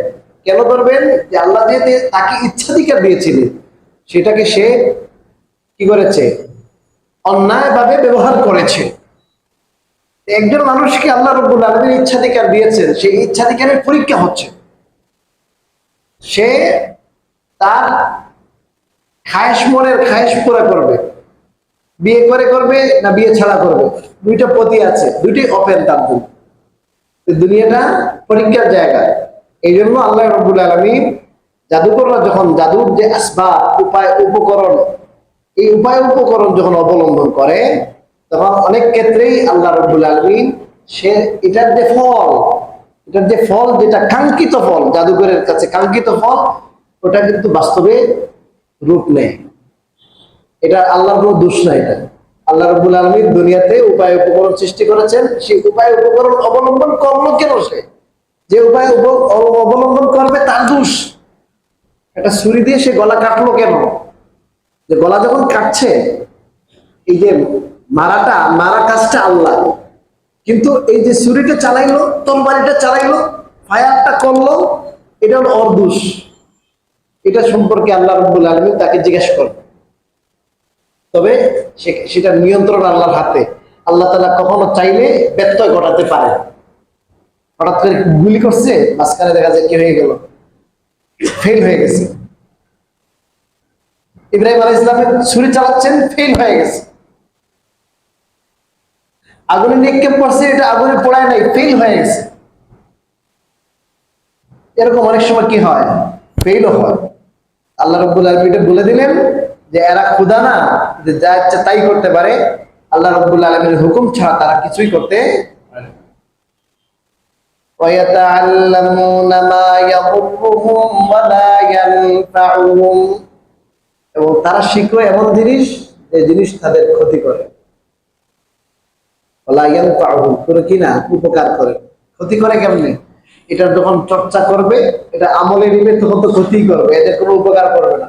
কেন ধরবেন? যে আল্লাহ যে তাকে ইচ্ছাধিকার দিয়েছিলেন, সেটাকে সে কি করেছে? অন্যায়ভাবে ব্যবহার করেছে। একজন মানুষকে আল্লাহ রাব্বুল আলামিন ইচ্ছাধিকার দিয়েছেন, সেই ইচ্ছাধিকারের পরীক্ষা হচ্ছে। সে তার খায়েশ, মনের খায়েশ পুরা করবে, বিয়ে করে করবে না বিয়ে ছাড়া করবে, দুইটা পথই আছে, দুইটাই ওপেন তার জন্য। দুনিয়াটা পরীক্ষার জায়গা। এই জন্য আল্লাহ রাব্বুল আলামিন জাদুকররা যখন জাদুর যে আসবাব, উপায় উপকরণ, এই উপায় উপকরণ যখন অবলম্বন করে, তখন অনেক ক্ষেত্রেই আল্লাহ রাব্বুল আলামিন সে এটার যে ফল, যেটা কাঙ্ক্ষিত ফল, জাদুকরের কাছে কাঙ্ক্ষিত ফল, ওটা কিন্তু বাস্তবে রূপ নেয়। এটা আল্লাহর কোনো দোষ না। এটা আল্লাহ রাব্বুল আলামিন দুনিয়াতে উপায় উপকরণ সৃষ্টি করেছেন, সেই উপায় উপকরণ অবলম্বন করলো কেন? সে যে উপায় অবলম্বন করবে তার দোষ। একটা ছুরি দিয়ে সে গলা কাটলো কেন? যে গলা যখন কাটছে, এই যে মারা কাজটা আল্লাহ, কিন্তু এই যে ছুরিটা চালাইলো, তরবারিটা চালাইলো, ফায়ারটা করলো, এটা হলো ওর দোষ। এটা সম্পর্কে আল্লাহ রাব্বুল আলামিন তাকে জিজ্ঞেস করেন। তবে সেটা নিয়ন্ত্রণ আল্লাহর হাতে। আল্লাহ তাআলা কখনো চাইলে ব্যত্যয় ঘটাতে পারে। হঠাৎ করে গুলি করছে, মাঝখানে দেখা যায় কি হয়ে গেল, ফেল হয়ে গেছে। ইব্রাহিম আলাইহিস সালামের ছুরি চালাচ্ছেন, ফেল হয়ে গেছে। আগুনে নিক্ষেপ করছে, এটা আগুনে পোড়ায় নাই, ফেল হয়ে গেছে। এরকম অনেক সময় কি হয়, ফেলও হয়। আল্লাহ রাব্বুল আলামিন এটা বলে দিলেন যে এরা খোদা না, যে যা ইচ্ছা তাই করতে পারে, আল্লাহ রাব্বুল আলামিনের হুকুম ছাড়া তারা কিছুই করতে পারে না। وَيَتَعَلَّمُونَ مَا يَضُرُّهُمْ وَلَا يَنفَعُهُمْ, এবং তারা শিখবে এমন জিনিস যে জিনিস তাদের ক্ষতি করে। ওয়ালা ইয়ানফাউহুম, করে কি না, উপকার করে। ক্ষতি করে কেমনে? এটা যখন চর্চা করবে, এটা আমলে নিবে, তখন তো ক্ষতি করবে, এদের কোনো উপকার করবে না।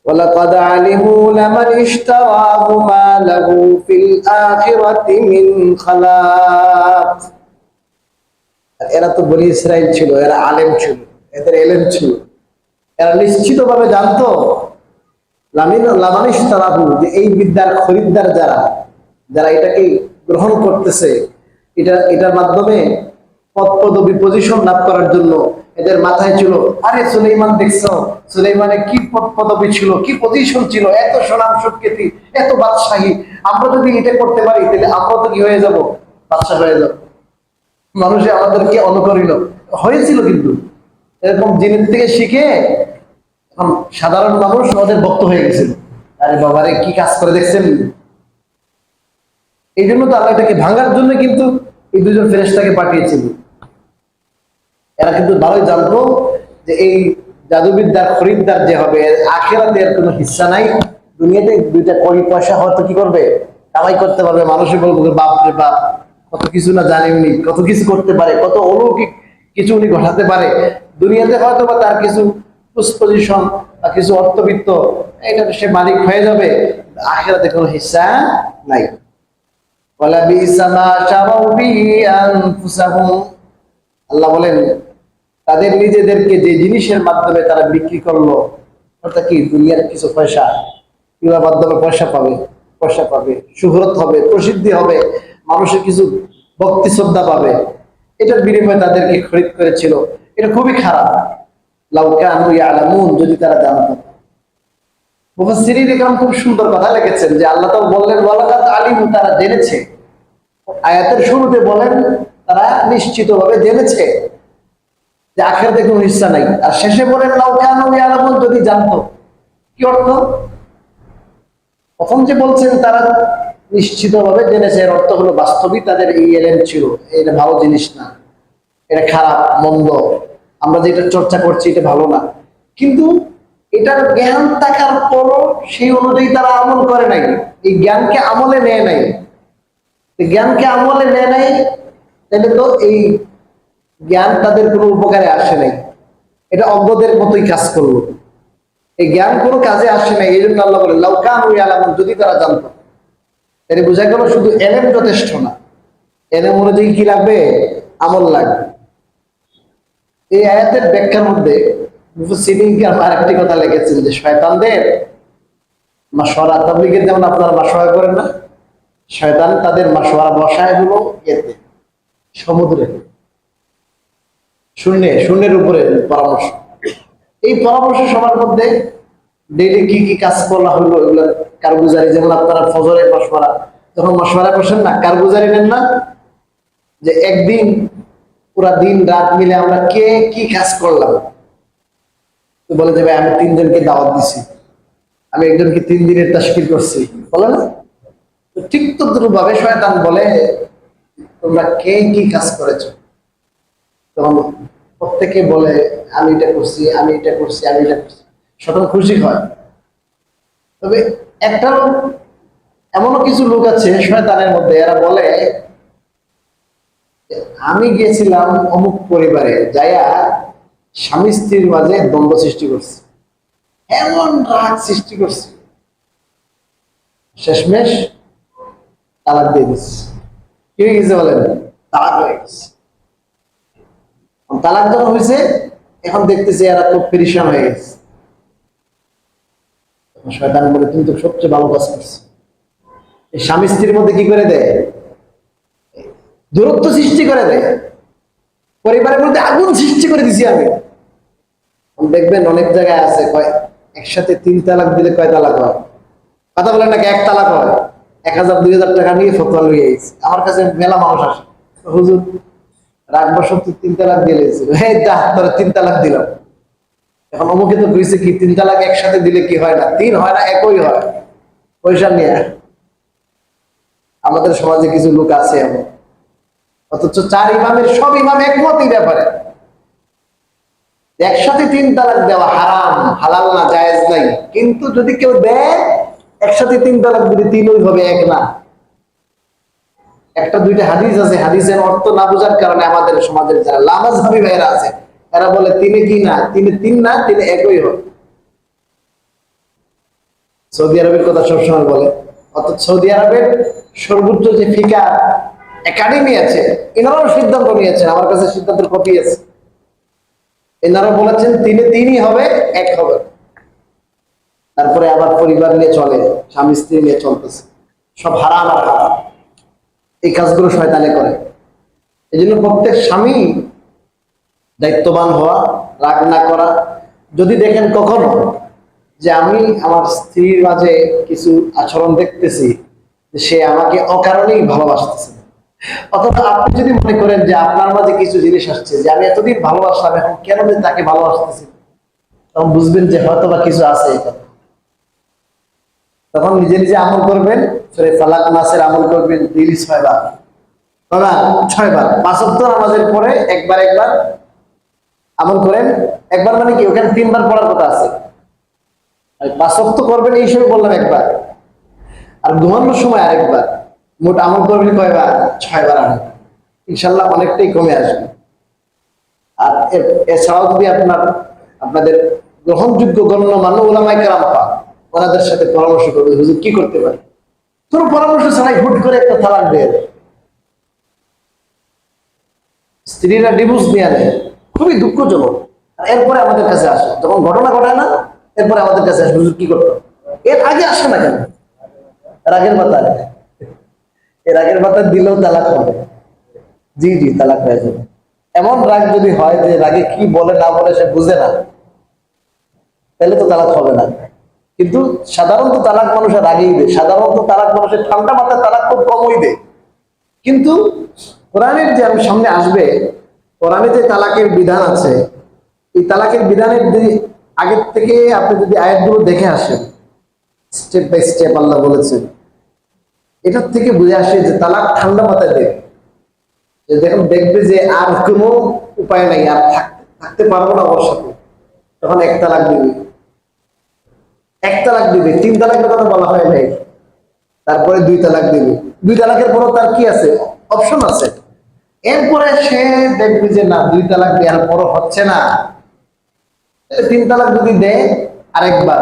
وَلَقَدْ عَلِمُوا لَمَنِ اشْتَرَاهُ مَا لَهُ فِي الْآخِرَةِ مِنْ خَلَاقٍ। এরা তো বনি ইসরাইল ছিল, এরা আলেম ছিল, এদের এলেম ছিল। এরা নিশ্চিতভাবে জানতো লামানিশ তারাহু, যে এই বিদ্যার খরিদ্দার যারা যারা এটাকে গ্রহণ করতেছে, এটার মাধ্যমে পদ পদবি পজিশন লাভ করার জন্য এদের মাথায় ছিল, আরে সুলাইমান দেখছো, সুলাইমানের কি পদ পদবি ছিল, কি পজিশন ছিল, এত সুনাম সুখ্যাতি, এত বাদশাহী। আমরা যদি এটা করতে পারি তাহলে আমরা তো কি হয়ে যাব, বাদশাহ হয়ে যাব। মানুষে আমাদেরকে অনুকরিল হয়েছিল, কিন্তু এরকম জিনিস থেকে শিখে এখন সাধারণ মানুষ ওদের ভক্ত হয়ে গেছিল। আরে বাবারে কি কাজ করে দেখছেন। এই জন্য তো আল্লাহ এটাকে ভাঙার জন্য কিন্তু এই দুজন ফেরেশতাকে পাঠিয়েছিল। এরা কিন্তু ভালোই জানতো যে এই জাদুবিদ্যার খরিদ্দার যে হবে, আখিরাতে এর কোনো হিস্সা নাই। দুনিয়াতে দুইটা কোটি পয়সা হয়তো কি করবে, কামাই করতে পারবে, মানুষই বলবে বাপ রে বাপ, কত কিছু না জানি উনি, কত কিছু করতে পারে, কত অলৌকিক কিছু উনি ঘটাতে পারে। দুনিয়াতে হয়তো বা তার কিছু পজিশন বা কিছু অর্থবিত্ত, এটা সে মালিক হয়ে যাবে, আখিরাতে কোনো হিস্সা নাই। আল্লাহ বলেন তাদের নিজেদেরকে যে জিনিসের মাধ্যমে তারা বিক্রি করলো, অর্থাৎ কি দুনিয়ার কিছু পয়সা, কিংবা মাধ্যমে পয়সা পাবে, সুহরত হবে, প্রসিদ্ধি হবে, মানুষের কিছু ভক্তি শ্রদ্ধা পাবে, এটার বিনিময়ে তাদেরকে খরিদ করেছিল। এটা খুবই খারাপ। লাউ কানু ইয়ালামুন, যদি তারা জানতো। মুফাসসিরিন ইকরাম খুব সুন্দর কথা লিখেছেন যে আল্লাহ তাআলা বললেন ওয়ালাকাদ আলিমু, তারা জেনেছে। আয়াতের শুরুতে বলেন তারা নিশ্চিতভাবে জেনেছে যে আখিরাতে কোনো হিস্সা নাই, আর শেষে বলেন লাউ কানু ইয়ালামুন, যদি জানতো। কি অর্থ? প্রথম যে বলছেন তারা নিশ্চিতভাবে জেনেছে, এর অর্থ হলো বাস্তবিক তাদের এই এলেম ছিল, এটা ভালো জিনিস না, এটা খারাপ মন্দ, আমরা যেটা চর্চা করছি এটা ভালো না। কিন্তু এটার জ্ঞান থাকার পরও সেই অনুযায়ী তারা আমল করে নাই, এই জ্ঞানকে আমলে নেয় নাই। জ্ঞানকে আমলে নেয় নাই, তাহলে তো এই জ্ঞান তাদের কোনো উপকারে আসে নাই, এটা অজ্ঞদের মতোই কাজ করলো। এই জ্ঞান কোনো কাজে আসে নাই। এই জন্য আল্লাহ বলেন লাউ কানু ইয়ালামুন, যদি তারা জানতো। এটা বোঝা গেল শুধু এলেম যথেষ্ট না, এলেম অনুযায়ী কি লাগবে, আমল লাগবে। এই আয়াতের ব্যাখ্যার মধ্যে মুফাসসিরিন আরেকটি কথা লিখেছেন যে শয়তানদের মাশওয়ারা, তাবলীগের যেমন আপনারা মাশওয়ারা করেন না, শয়তান তাদের মাশওয়ারা বসায় হলো এতে, সমুদ্রে, শূন্যের উপরে পরামর্শ। এই পরামর্শ সবার মধ্যে ডেইলি কি কি কাজ করা হলো এগুলো কারগুজারি, যেমন আপনারা ফজরে মাশওয়ারা, যখন মাশওয়ারা করছেন না, কারগুজারি নেন না, যে একদিন পুরা দিন রাত মিলে আমরা কে কি কাজ করলাম। তো বলে যে ভাই আমি 3 জনকে দাওয়াত দিছি, আমি একজনকে 3 দিনের তাশকির করছি, বলে না? তো ঠিক তদ্রুপভাবে শয়তান বলে তোমরা কে কি কাজ করেছো। তখন প্রত্যেকে বলে আমি এটা করছি, আমি এটা করছি, আমি এটা করছি। শয়তান খুশি হয়। তবে একটা এমনও কিছু লোক আছে শয়তানের মধ্যে, এরা বলে আমি গিয়েছিলাম অমুক পরিবারে, যাইয়া স্বামী স্ত্রীর মাঝে দ্বন্দ্ব সৃষ্টি করছে, এমন রাগ সৃষ্টি করছে, শেষমেশ তালাক দিয়ে দিচ্ছে। কি হয়ে গেছে বলেন? তালাক হয়ে গেছে। তালাক যখন হয়েছে, এখন দেখতেছি এরা খুব পেরেশান হয়ে গেছে। শয়তান বলে তুমি তো সবচেয়ে ভালো কাজ করছো। এই স্বামী স্ত্রীর মধ্যে কি করে দেয়? দূরত্ব সৃষ্টি করে দেয়, পরিবারের মধ্যে আগুন সৃষ্টি করে দিছি আমি। দেখবেন অনেক জায়গায় আছে কয় একসাথে 3 তালাক দিলে কয় তালাক হয়? কথা বলেন নাকি? 1 তালাক হয়। 1000-2000 টাকা নিয়ে ফতোয়া লইয়ে আইছে। আমার কাছে মেলা মানুষ আসে, হুজুর রাখবো সত্যি 3 তালাক দিয়ে লেগেছে, এই দা তোরা 3 তালাক দিলাম। এখন অমুকে তো কইছে কি 3 তালাক একসাথে দিলে কি হয় না? 3 হয় না, একই হয়। পয়সা নিয়ে আমাদের সমাজে কিছু লোক আছে এমন, অথচ 4 ইমামের সব ইমাম একমত এই ব্যাপারে। একসাথে 3 তালাক দেওয়া হারাম, হালাল না, জায়েজ নাই। কিন্তু যদি কেউ দেয় একসাথে 3 তালাক দিলে 3ই হবে, 1 না। একটা দুইটা হাদিস আছে, হাদিসের অর্থ না বোঝার কারণে আমাদের সমাজের যারা লামাযহাবী ভাইরা আছে এরা বলে 3 কি না, 3 না, 3 একই হবে। সৌদি আরবের কথা সবসময় বলে, অর্থাৎ সৌদি আরবের সর্বোচ্চ যে ফিকা একাডেমি আছে এনারাও সিদ্ধান্ত নিয়েছেন, আমার কাছে সিদ্ধান্তের কপি আছে। এনারা বলেছেন 3-3ই হবে, 1 হবে। তারপরে আবার পরিবার নিয়ে চলে, স্বামী স্ত্রী নিয়ে চলতেছে, সব হারাম আর হারাম। এই কাজগুলো শয়তানে করে। এই জন্য প্রত্যেক স্বামী দায়িত্ববান হওয়া, রাগ না করা। যদি দেখেন কখনো যে আমি আমার স্ত্রীর মাঝে কিছু আচরণ দেখতেছি যে সে আমাকে অকারণেই ভালোবাসতেছে, অথবা আপনি যদি মনে করেন যে আপনার মাঝে কিছু জিনিস আসছে যে আমি এতদিন ভালোবাসলাম এখন কেন যে তাকে ভালোবাসতেছি, তখন বুঝবেন যে হয়তো বা কিছু আছে। তখন নিজে নিজে আমল করবেন, সূরা ফালাক নাসের আমল করবেন ডেইলি 6 বার, না 6 বার 5 ওয়াক্ত নামাজের পরে একবার একবার আমল করেন। একবার মানে কি, ওখানে 3 বার পড়ার কথা আছে, 5 ওয়াক্ত করবেন এই হিসেবে বললাম একবার, আর ঘুমানোর সময় আরেকবার। মোট আমল করবেন কয়বার? 6 বার। ইনশাল্লাহ অনেকটাই কমে আসবে। আর এছাড়াও যদি আপনাদের গ্রহণযোগ্য গণ্যমান্য উলামায়ে কেরাম পান, ওনাদের সাথে পরামর্শ করবে, হুজুর কি করতে পারি। তোর পরামর্শ ছাড়াই হুট করে একটা তালাক দিয়ে দেয়। স্ত্রীরা ডিভোর্স নিয়ে নেয়, খুবই দুঃখজনক। এরপরে আমাদের কাছে আসে, যখন ঘটনা ঘটায় না এরপরে আমাদের কাছে আসে, হুজুর কি করতো। এর আগে আসে না কেন? রাগের মাথা, এর আগের মাথা দিলেও তালাক হবে। জি জি, তালাক হয়ে যাবে। এমন রাগ যদি হয় যে রাগে কি বলে না বলে সে বুঝে না, তাহলে তো তালাক হবে না। কিন্তু সাধারণত তালাক মানুষের রাগেই দেয়, সাধারণত তালাক মানুষের ঠান্ডা মাথায় তালাক খুব কমই দেয়। কিন্তু কোরআনের যে আমি সামনে আসবে, কোরআনে যে তালাকের বিধান আছে, এই তালাকের বিধানের আগের থেকে আপনি যদি আয়াতগুলো দেখে আসেন, স্টেপ বাই স্টেপ আল্লাহ বলেছেন, এটার থেকে বুঝে আসে যে তালাক ঠান্ডা মাথায় দেয়। যে যখন দেখবে যে আর কোনো উপায় নাই, আর থাকতে পারবো না ওর সাথে, তখন 1 তালাক দিবে। 1 তালাক দিবে, 3 তালাকের কথা বলা হয় নাই। তারপরে 2 তালাক দিবে। 2 তালাকের পরও তার কি আছে? অপশন আছে। এরপরে সে দেখবে যে না, 2 তালাক দেওয়ার পরও হচ্ছে না, 3 তালাক যদি দেয় আরেকবার,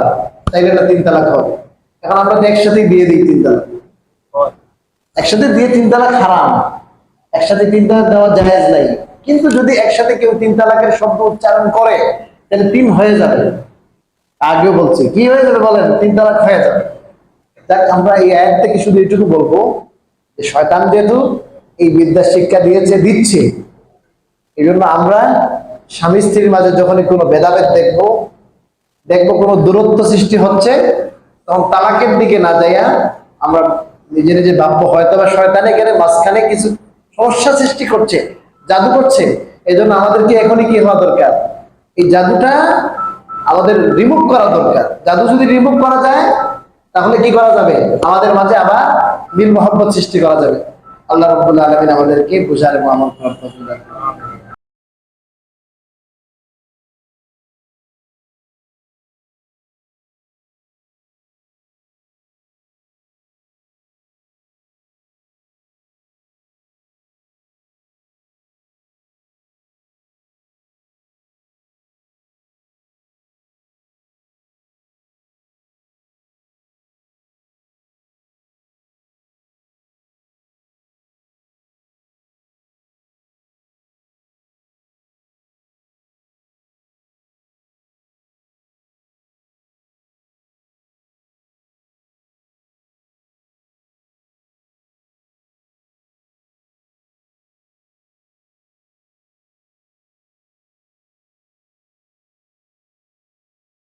তাইলে এটা 3 তালাক হবে। এখন আমরা একসাথে দিয়ে দিই 3 তালাক, একসাথে দিয়ে 3 তালাক হারাম, একসাথে 3 তালাক দেওয়া জায়েজ নাই। কিন্তু যদি একসাথে কেউ 3 তালাকের শব্দ উচ্চারণ করে তাহলে 3 হয়ে যাবে। আগেও বলছি কি হয়ে যাবে বলেন? 3 তালাক হয়ে যাবে। দেখ, আমরা এই আয়াত থেকে শুধু এইটুকু বলবো যে শয়তান যেহেতু এই বিদ্যা শিক্ষা দিচ্ছে, এই জন্য আমরা স্বামী স্ত্রীর মাঝে যখনই কোনো ভেদাভেদ দেখবো কোনো দূরত্ব সৃষ্টি হচ্ছে, তখন তালাকের দিকে না যাইয়া আমরা নিজে নিজে ভাববো হয়তো বা শয়তানে গেলে মাঝখানে কিছু সমস্যা সৃষ্টি করছে, জাদু করছে। এই জন্য আমাদেরকে এখনই কি হওয়া দরকার? এই জাদুটা আমাদের রিমুভ করা দরকার। জাদু যদি রিমুভ করা যায় তাহলে কি করা যাবে? আমাদের মাঝে আবার মিল মহব্বত সৃষ্টি করা যাবে। আল্লাহ রাব্বুল আলামিন আমাদেরকে বুঝার এবং আমল করার তৌফিক দান করুন।